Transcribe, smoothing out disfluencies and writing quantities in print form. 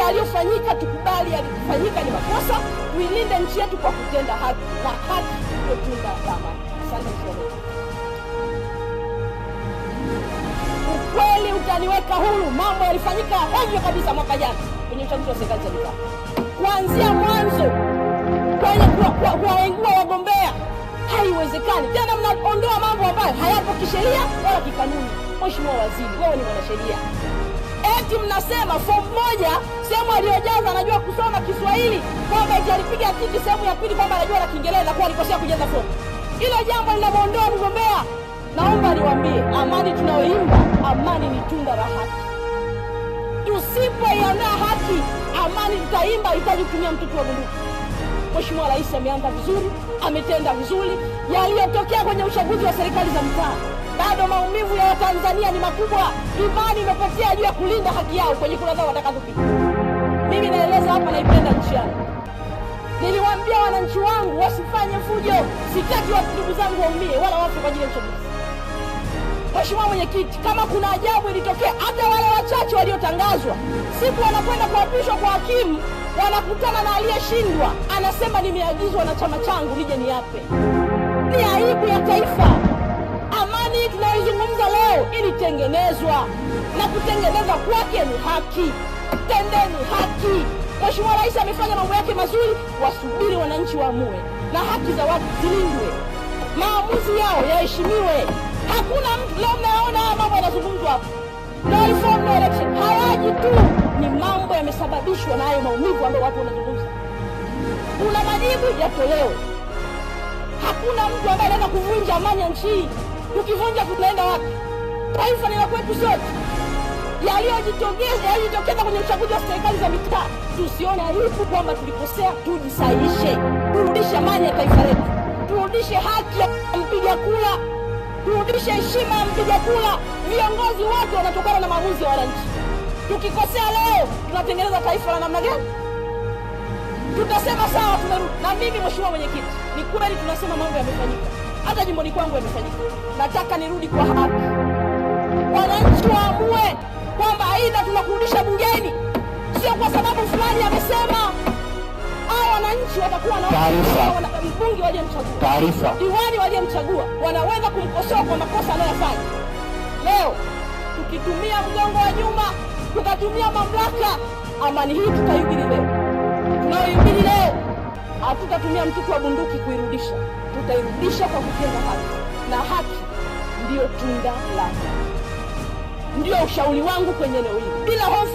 yaliyofanyika tukubali, yalifanyika ni makosa, tuilinde nchi yetu kwa kutenda haki, na haki ndio tunda la amani. Asante sana. Ukweli utaniweka huru. Mambo yalifanyika hovyo kabisa mwaka jana kwenye uchaguzi wa serikali za mitaa, kuanzia mwanzo kwenye kuwaengua wagombea. Haiwezekani tena, mnaondoa mambo ambayo hayapo kisheria wala kikanuni. Mheshimiwa Waziri, wewe ni mwanasheria, eti mnasema fomu moja sehemu aliyojaza anajua kusoma Kiswahili, kwamba eti alipiga tiki sehemu ya pili kwamba anajua na Kiingereza, kwa alikosea kujaza fomu. Hilo jambo linamuondoa mgombea. Naomba niwaambie, amani tunayoimba, amani ni tunda la haki. Tusipoiona haki, amani tutaimba itaji kutumia mtutu wa bunduki. Mheshimiwa Rais ameanza vizuri, ametenda vizuri. Yaliyotokea kwenye uchaguzi wa serikali za mtaa, bado maumivu ya Watanzania ni makubwa. Imani imepotea juu ya kulinda haki yao kwenye kura zao watakazopiga. Mimi naeleza hapa, naipenda nchi yangu. Niliwaambia wananchi wangu wasifanye fujo. Sitaki watu ndugu zangu waumie wala wafe kwa ajili ya uchaguzi. Mheshimiwa Mwenyekiti, kama kuna ajabu ilitokea, hata wale wachache waliotangazwa siku wanakwenda kuapishwa kwa hakimu, wanakutana na aliyeshindwa, anasema nimeagizwa na chama changu nije niape. Ni aibu ya taifa. Amani tunayoizungumza leo ilitengenezwa, na kutengeneza kwake ni haki. Tendeni haki. Mheshimiwa Rais amefanya mambo yake mazuri, wasubiri wananchi waamue, na haki za watu zilindwe, maamuzi yao yaheshimiwe. Hakuna mtu leo mnaona haya mambo yanazungumzwa, no reform no election. Hayaji tu, ni mambo yamesababishwa na hayo maumivu ambayo watu wanazungumza. Kuna majibu yatolewe. Hakuna mtu ambaye anaweza kuvunja amani ya nchi. Tukivunja tunaenda wapi? Taifa ni la kwetu sote. Yaliyojitokeza kwenye uchaguzi wa serikali za mitaa, tusione aibu kwamba tulikosea, tujisahihishe, turudishe amani ya taifa letu, turudishe haki ya mpiga kura, turudishe heshima ya mpiga kura. Viongozi wote wanatokana na maamuzi ya wananchi. Tukikosea leo, tunatengeneza taifa la namna gani? Tutasema sawa, tumerudi. Na mimi Mheshimiwa Mwenyekiti, ni kweli tunasema mambo yamefanyika, hata jimboni kwangu yamefanyika. Nataka nirudi kwa haki. Wananchi waamue kwamba aidha tunakurudisha bungeni, sio kwa sababu fulani amesema. Hao wananchi watakuwa na mbunge waliyemchagua, diwani waliyemchagua, wanaweza kumkosoa kwa makosa anayofanya. Leo tukitumia mgongo wa nyuma, tukatumia mamlaka, amani hii tutahubiri leo. Tunayohubiri leo, hatutatumia mtutu wa bunduki kuirudisha, tutairudisha kwa kutenda haki, na haki ndiyo tunda la. Ndio ushauri wangu kwenye leo hili, bila hofu.